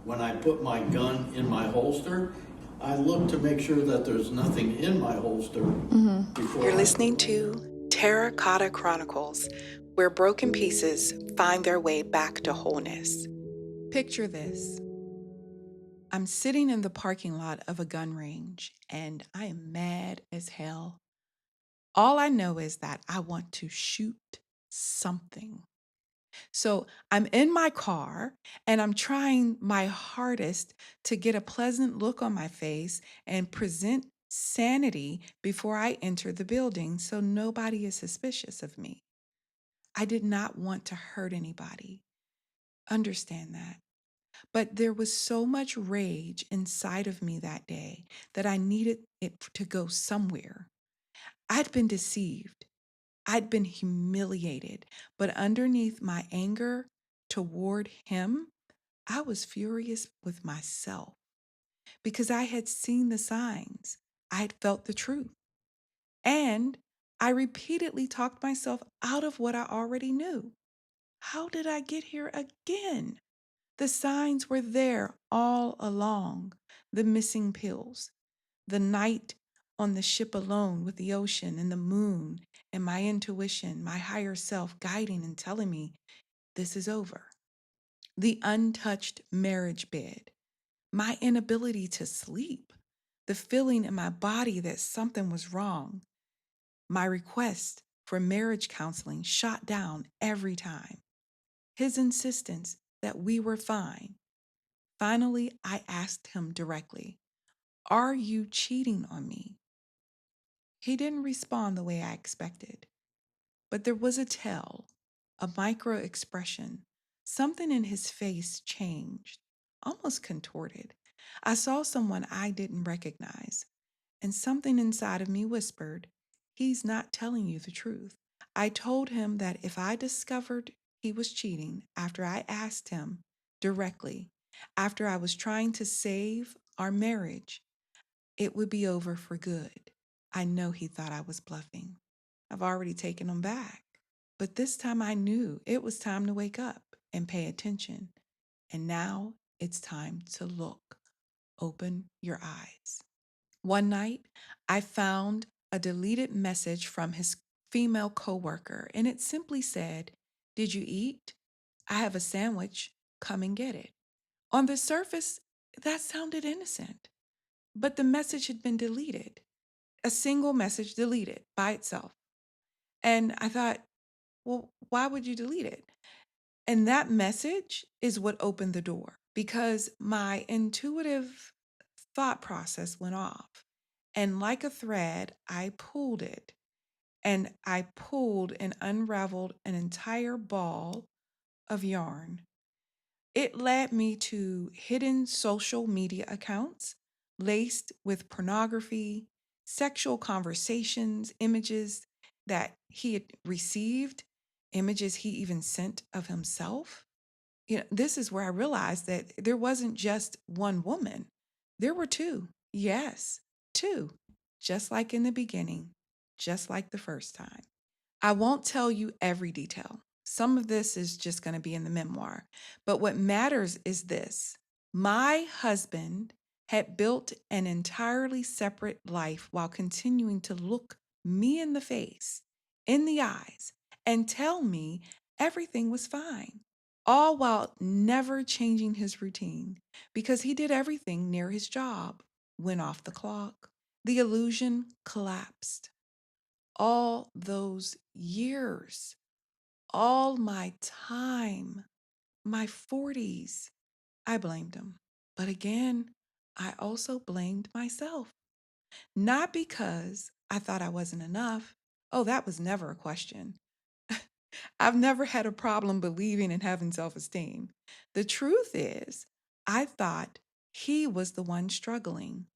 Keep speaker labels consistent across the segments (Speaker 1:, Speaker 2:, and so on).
Speaker 1: when I put my gun in my holster, I look to make sure that there's nothing in my holster before
Speaker 2: You're
Speaker 1: I
Speaker 2: listening
Speaker 1: put my gun.
Speaker 2: to Teracota Chronicles, where broken pieces find their way back to wholeness. Picture this. I'm sitting in the parking lot of a gun range and I am mad as hell. All I know is that I want to shoot something. So I'm in my car and I'm trying my hardest to get a pleasant look on my face and present sanity before I enter the building so nobody is suspicious of me. I did not want to hurt anybody. Understand that. But there was so much rage inside of me that day that I needed it to go somewhere. I'd been deceived. I'd been humiliated. But underneath my anger toward him, I was furious with myself because I had seen the signs. I had felt the truth. And I repeatedly talked myself out of what I already knew. How did I get here again? The signs were there all along. The missing pills, the night on the ship alone with the ocean and the moon, and my intuition, my higher self guiding and telling me this is over. The untouched marriage bed, my inability to sleep, the feeling in my body that something was wrong, my request for marriage counseling shot down every time, his insistence that we were fine. Finally, I asked him directly, "Are you cheating on me?" He didn't respond the way I expected, but there was a tell, a micro expression. Something in his face changed, almost contorted. I saw someone I didn't recognize, and something inside of me whispered, "He's not telling you the truth." I told him that if I discovered he was cheating after I asked him directly, after I was trying to save our marriage, it would be over for good. I know he thought I was bluffing. I've already taken him back. But this time I knew it was time to wake up and pay attention. And now it's time to look. Open your eyes. One night, I found a deleted message from his female coworker, and it simply said, "Did you eat? I have a sandwich. Come and get it." On the surface, that sounded innocent, but the message had been deleted. A single message deleted by itself. And I thought, well, why would you delete it? And that message is what opened the door because my intuitive thought process went off. And like a thread, I pulled it and I pulled and unraveled an entire ball of yarn. It led me to hidden social media accounts laced with pornography, sexual conversations, images that he had received, images he even sent of himself. This is where I realized that there wasn't just one woman, there were two. Yes, two, just like in the beginning, just like the first time. I won't tell you every detail. Some of this is just going to be in the memoir. But what matters is this: my husband had built an entirely separate life while continuing to look me in the face, in the eyes, and tell me everything was fine, all while never changing his routine because he did everything near his job, went off the clock. The illusion collapsed. All those years, all my time, my 40s, I blamed him. But again, I also blamed myself. Not because I thought I wasn't enough. Oh, that was never a question. I've never had a problem believing and having self esteem. The truth is, I thought he was the one struggling.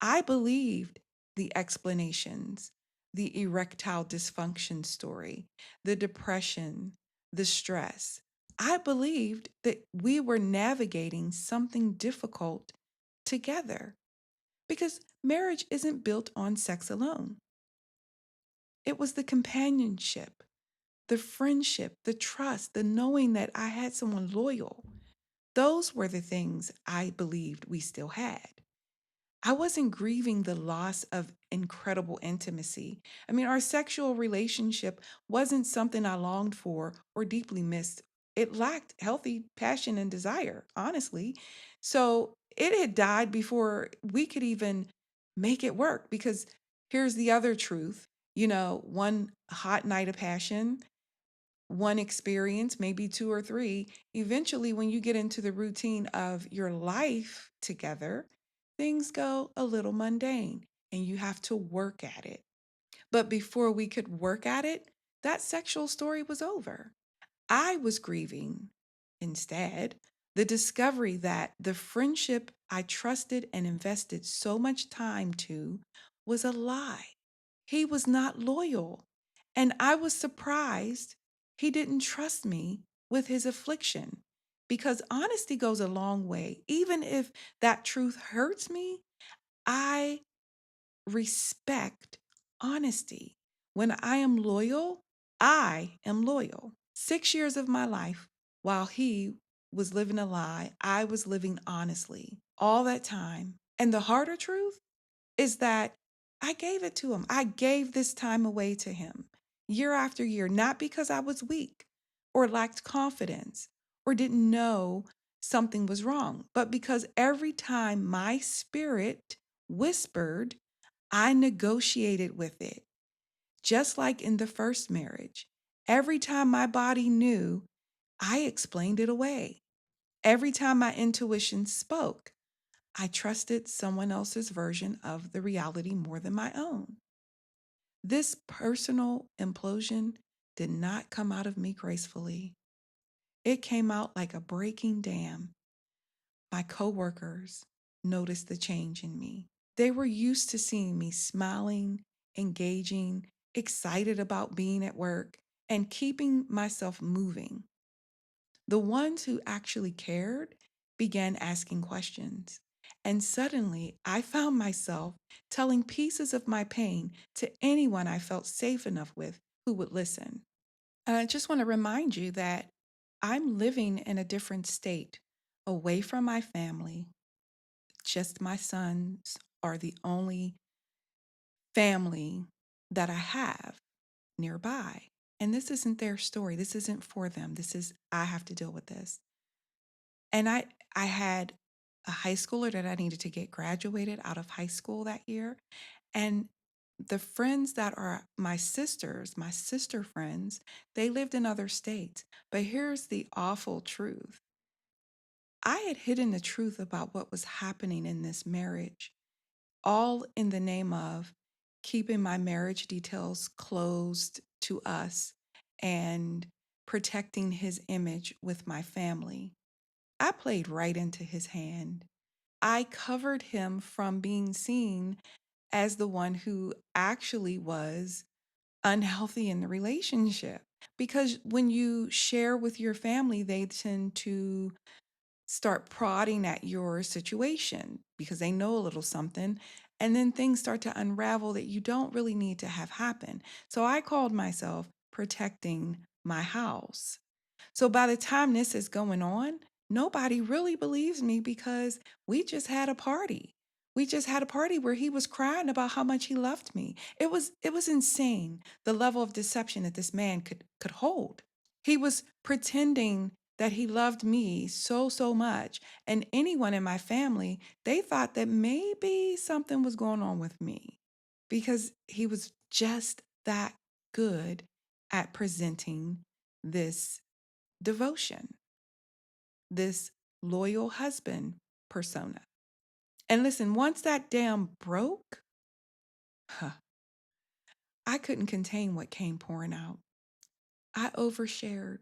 Speaker 2: I believed the explanations, the erectile dysfunction story, the depression, the stress. I believed that we were navigating something difficult together because marriage isn't built on sex alone. It was the companionship, the friendship, the trust, the knowing that I had someone loyal, Those were the things I believed we still had. I wasn't grieving the loss of incredible intimacy. I mean, our sexual relationship wasn't something I longed for or deeply missed. It lacked healthy passion and desire, honestly. So it had died before we could even make it work. Because here's the other truth, one hot night of passion, one experience, maybe two or three, eventually, when you get into the routine of your life together, things go a little mundane and you have to work at it. But before we could work at it, that sexual story was over. I was grieving instead the discovery that the friendship I trusted and invested so much time to was a lie. He was not loyal. And I was surprised he didn't trust me with his affliction because honesty goes a long way. Even if that truth hurts me, I respect honesty. When I am loyal, I am loyal. 6 years of my life, while he was living a lie, I was living honestly all that time. And the harder truth is that I gave it to him. I gave this time away to him year after year, not because I was weak or lacked confidence or didn't know something was wrong, but because every time my spirit whispered, I negotiated with it. Just like in the first marriage, every time my body knew, I explained it away. Every time my intuition spoke, I trusted someone else's version of the reality more than my own. This personal implosion did not come out of me gracefully. It came out like a breaking dam. My coworkers noticed the change in me. They were used to seeing me smiling, engaging, excited about being at work, and keeping myself moving. The ones who actually cared began asking questions. And suddenly, I found myself telling pieces of my pain to anyone I felt safe enough with who would listen. And I just want to remind you that I'm living in a different state, away from my family. Just my sons are the only family that I have nearby. And this isn't their story. This isn't for them. I have to deal with this. And I had a high schooler that I needed to get graduated out of high school that year. And the friends that are my sisters, my sister friends, they lived in other states. But here's the awful truth. I had hidden the truth about what was happening in this marriage, all in the name of keeping my marriage details closed to us and protecting his image with my family. I played right into his hand. I covered him from being seen as the one who actually was unhealthy in the relationship. Because when you share with your family, they tend to start prodding at your situation because they know a little something. And then things start to unravel that you don't really need to have happen. So I called myself protecting my house. So by the time this is going on, nobody really believes me because we just had a party. We just had a party where he was crying about how much he loved me. It was insane, the level of deception that this man could hold. He was pretending that he loved me so much, and anyone in my family, they thought that maybe something was going on with me because he was just that good at presenting this devotion, this loyal husband persona. And listen, once that dam broke, huh, I couldn't contain what came pouring out. I overshared.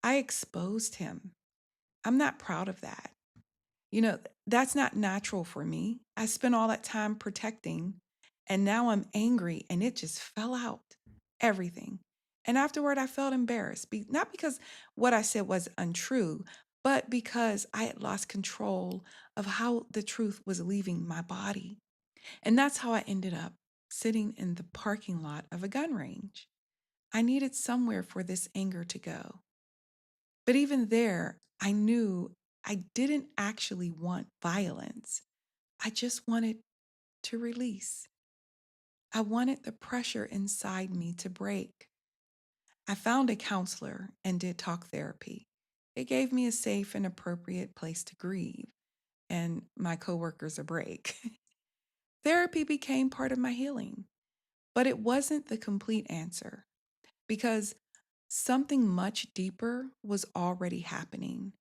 Speaker 2: I exposed him. I'm not proud of that. That's not natural for me. I spent all that time protecting, and now I'm angry, and it just fell out. Everything. And afterward, I felt embarrassed, not because what I said was untrue, but because I had lost control of how the truth was leaving my body. And that's how I ended up sitting in the parking lot of a gun range. I needed somewhere for this anger to go. But even there, I knew I didn't actually want violence. I just wanted to release. I wanted the pressure inside me to break. I found a counselor and did talk therapy. It gave me a safe and appropriate place to grieve and my coworkers a break. Therapy became part of my healing, but it wasn't the complete answer because something much deeper was already happening.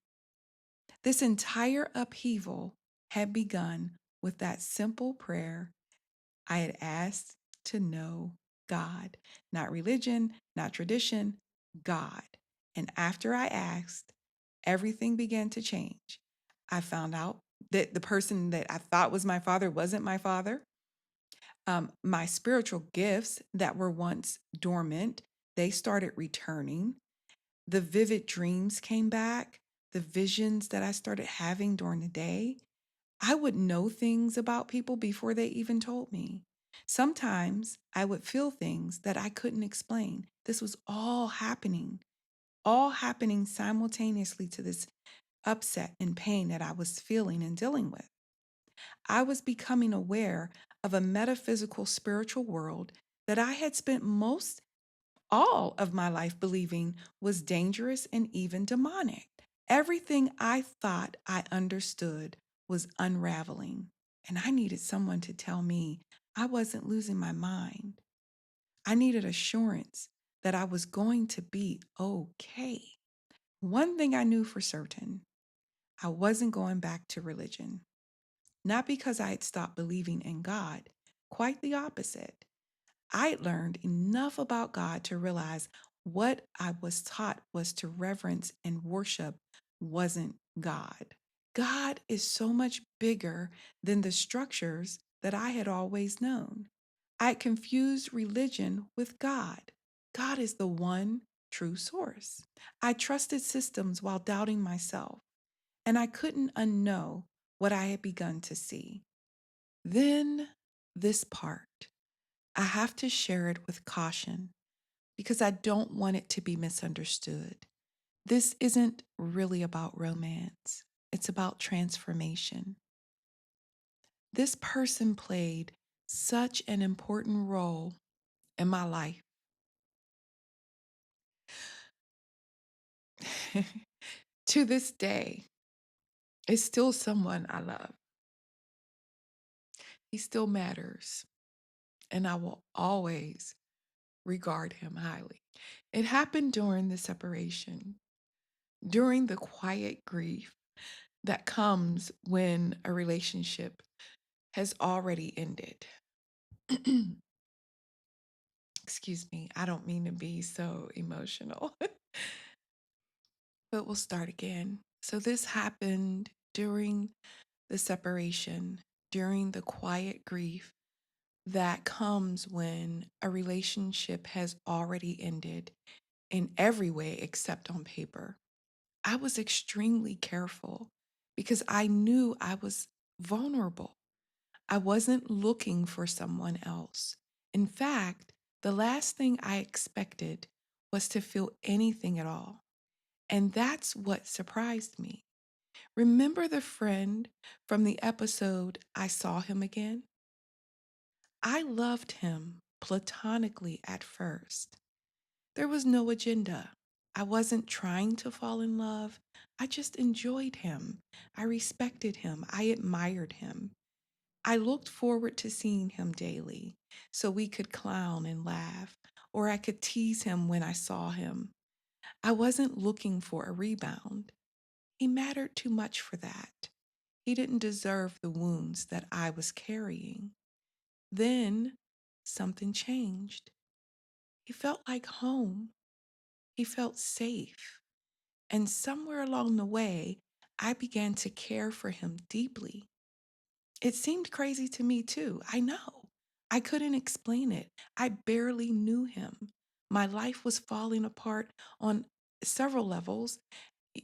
Speaker 2: This entire upheaval had begun with that simple prayer. I had asked to know God, not religion, not tradition, God. And after I asked, everything began to change. I found out that the person that I thought was my father wasn't my father. My spiritual gifts that were once dormant, they started returning. The vivid dreams came back, the visions that I started having during the day. I would know things about people before they even told me. Sometimes I would feel things that I couldn't explain. This was all happening simultaneously to this upset and pain that I was feeling and dealing with. I was becoming aware of a metaphysical spiritual world that I had spent most all of my life believing was dangerous and even demonic. Everything I thought I understood was unraveling, and I needed someone to tell me I wasn't losing my mind. I needed assurance that I was going to be okay. One thing I knew for certain, I wasn't going back to religion. Not because I had stopped believing in God, quite the opposite. I learned enough about God to realize what I was taught was to reverence and worship wasn't God. God is so much bigger than the structures that I had always known. I had confused religion with God. God is the one true source. I trusted systems while doubting myself, and I couldn't unknow what I had begun to see. Then this part. I have to share it with caution because I don't want it to be misunderstood. This isn't really about romance, it's about transformation. This person played such an important role in my life. To this day, it's still someone I love. He still matters, and I will always regard him highly. It happened during the separation, during the quiet grief that comes when a relationship has already ended. Excuse me, I don't mean to be so emotional, but we'll start again. So, this happened during the separation, during the quiet grief that comes when a relationship has already ended in every way except on paper. I was extremely careful because I knew I was vulnerable. I wasn't looking for someone else. In fact, the last thing I expected was to feel anything at all. And that's what surprised me. Remember the friend from the episode I Saw Him Again? I loved him platonically at first. There was no agenda. I wasn't trying to fall in love. I just enjoyed him. I respected him. I admired him. I looked forward to seeing him daily so we could clown and laugh, or I could tease him when I saw him. I wasn't looking for a rebound. He mattered too much for that. He didn't deserve the wounds that I was carrying. Then something changed. He felt like home. He felt safe. And somewhere along the way, I began to care for him deeply. It seemed crazy to me too. I know. I couldn't explain it. I barely knew him. My life was falling apart on several levels.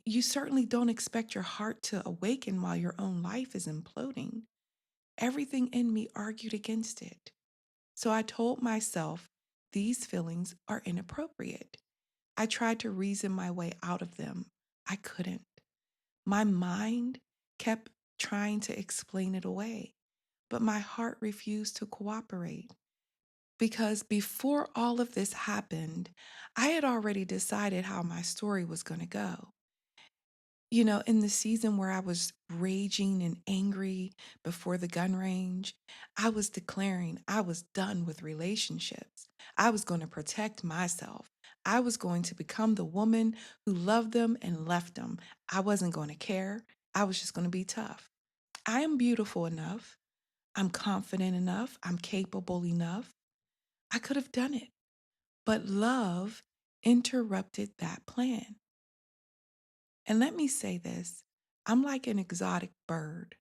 Speaker 2: You certainly don't expect your heart to awaken while your own life is imploding. Everything in me argued against it. So I told myself these feelings are inappropriate. I tried to reason my way out of them. I couldn't. My mind kept trying to explain it away, but my heart refused to cooperate because before all of this happened, I had already decided how my story was going to go. In the season where I was raging and angry before the gun range, I was declaring I was done with relationships. I was going to protect myself. I was going to become the woman who loved them and left them. I wasn't going to care. I was just going to be tough. I am beautiful enough. I'm confident enough. I'm capable enough. I could have done it. But love interrupted that plan. And let me say this, I'm like an exotic bird,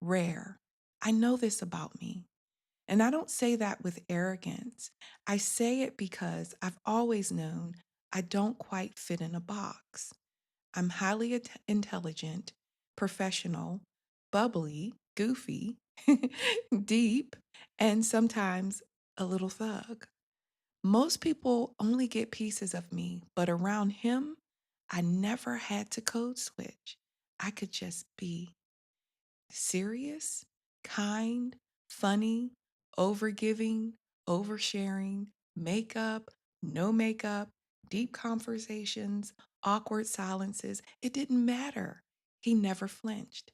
Speaker 2: rare. I know this about me. And I don't say that with arrogance. I say it because I've always known I don't quite fit in a box. I'm highly intelligent, professional, bubbly, goofy, deep, and sometimes a little thug. Most people only get pieces of me, but around him, I never had to code switch. I could just be serious, kind, funny, overgiving, oversharing, makeup, no makeup, deep conversations, awkward silences. It didn't matter. He never flinched.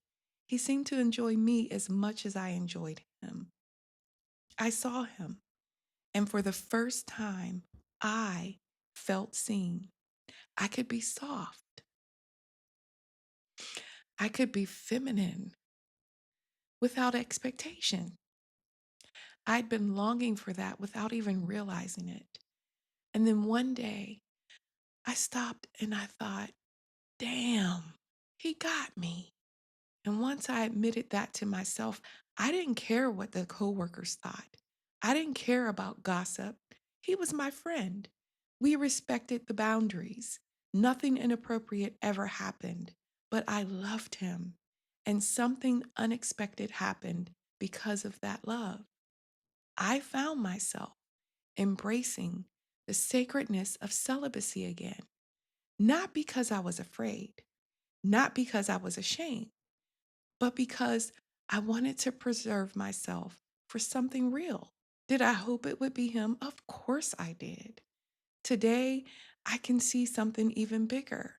Speaker 2: He seemed to enjoy me as much as I enjoyed him. I saw him. And for the first time, I felt seen. I could be soft. I could be feminine without expectation. I'd been longing for that without even realizing it. And then one day, I stopped and I thought, damn, he got me. And once I admitted that to myself, I didn't care what the coworkers thought. I didn't care about gossip. He was my friend. We respected the boundaries. Nothing inappropriate ever happened, but I loved him. And something unexpected happened because of that love. I found myself embracing the sacredness of celibacy again, not because I was afraid, not because I was ashamed, but because I wanted to preserve myself for something real. Did I hope it would be him? Of course I did. Today, I can see something even bigger.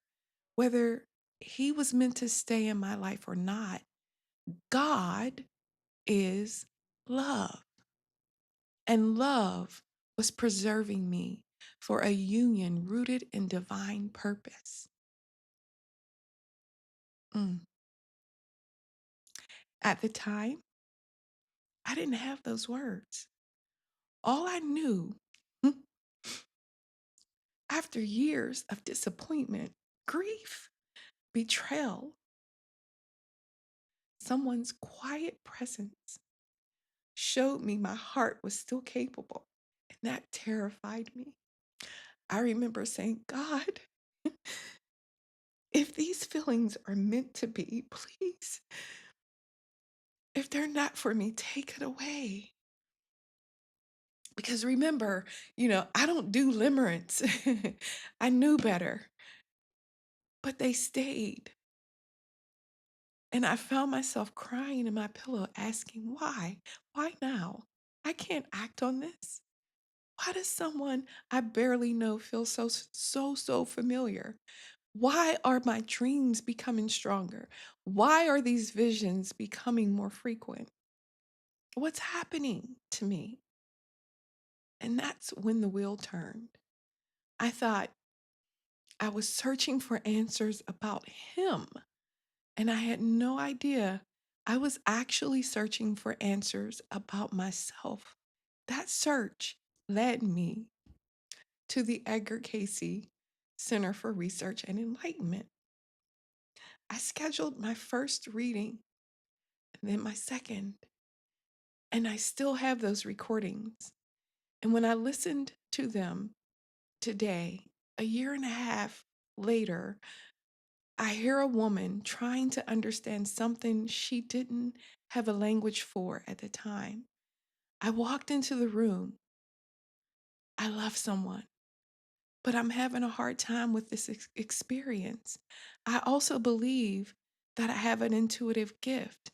Speaker 2: Whether he was meant to stay in my life or not, God is love. And love was preserving me for a union rooted in divine purpose. Mm. At the time, I didn't have those words. All I knew after years of disappointment, grief, betrayal, someone's quiet presence showed me my heart was still capable, and that terrified me. I remember saying, God, if these feelings are meant to be, please, if they're not for me, take it away. Because remember, I don't do limerence. I knew better, but they stayed. And I found myself crying in my pillow, asking, why? Why now? I can't act on this. Why does someone I barely know feel so familiar? Why are my dreams becoming stronger? Why are these visions becoming more frequent? What's happening to me? And that's when the wheel turned. I thought I was searching for answers about him, and I had no idea I was actually searching for answers about myself. That search led me to the Edgar Casey Center for Research and Enlightenment. I scheduled my first reading and then my second, and I still have those recordings. And when I listened to them today, a year and a half later, I hear a woman trying to understand something she didn't have a language for at the time. I walked into the room. I love someone, but I'm having a hard time with this experience. I also believe that I have an intuitive gift.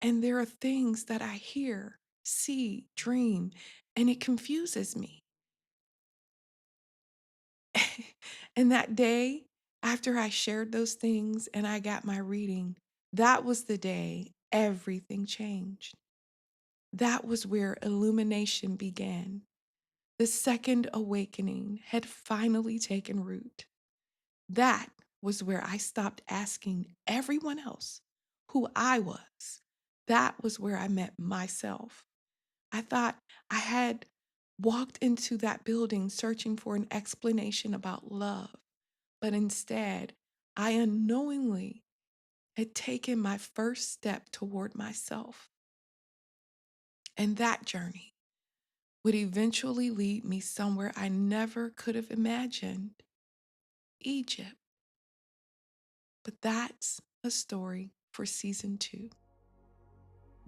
Speaker 2: And there are things that I hear, see, dream, and it confuses me. And that day, after I shared those things and I got my reading, that was the day everything changed. That was where illumination began. The second awakening had finally taken root. That was where I stopped asking everyone else who I was. That was where I met myself. I thought I had walked into that building searching for an explanation about love, but instead, I unknowingly had taken my first step toward myself. And that journey would eventually lead me somewhere I never could have imagined, Egypt. But that's a story for season 2.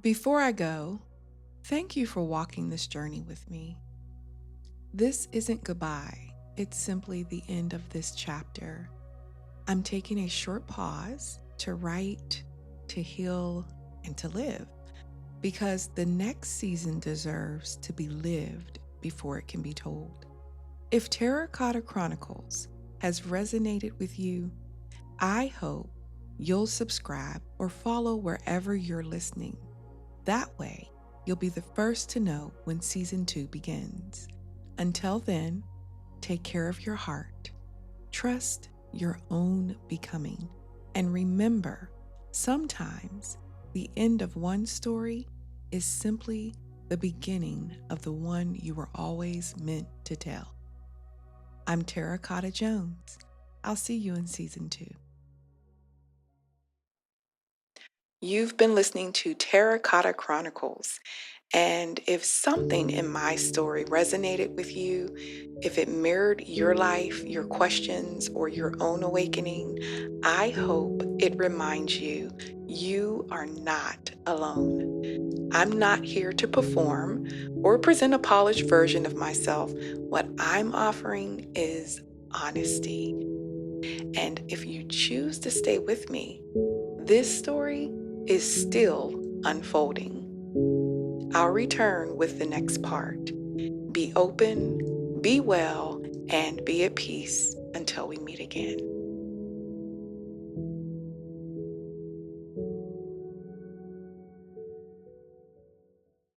Speaker 2: Before I go, thank you for walking this journey with me. This isn't goodbye, it's simply the end of this chapter. I'm taking a short pause to write, to heal, and to live because the next season deserves to be lived before it can be told. If Teracota Chronicles has resonated with you, I hope you'll subscribe or follow wherever you're listening. That way, you'll be the first to know when season 2 begins. Until then, take care of your heart, trust your own becoming, and remember, sometimes the end of one story is simply the beginning of the one you were always meant to tell. I'm Terracotta Jones. I'll see you in season 2. You've been listening to Terracotta Chronicles. And if something in my story resonated with you, if it mirrored your life, your questions, or your own awakening, I hope it reminds you you are not alone. I'm not here to perform or present a polished version of myself. What I'm offering is honesty. And if you choose to stay with me, this story is still unfolding. I'll return with the next part. Be open, be well, and be at peace until we meet again.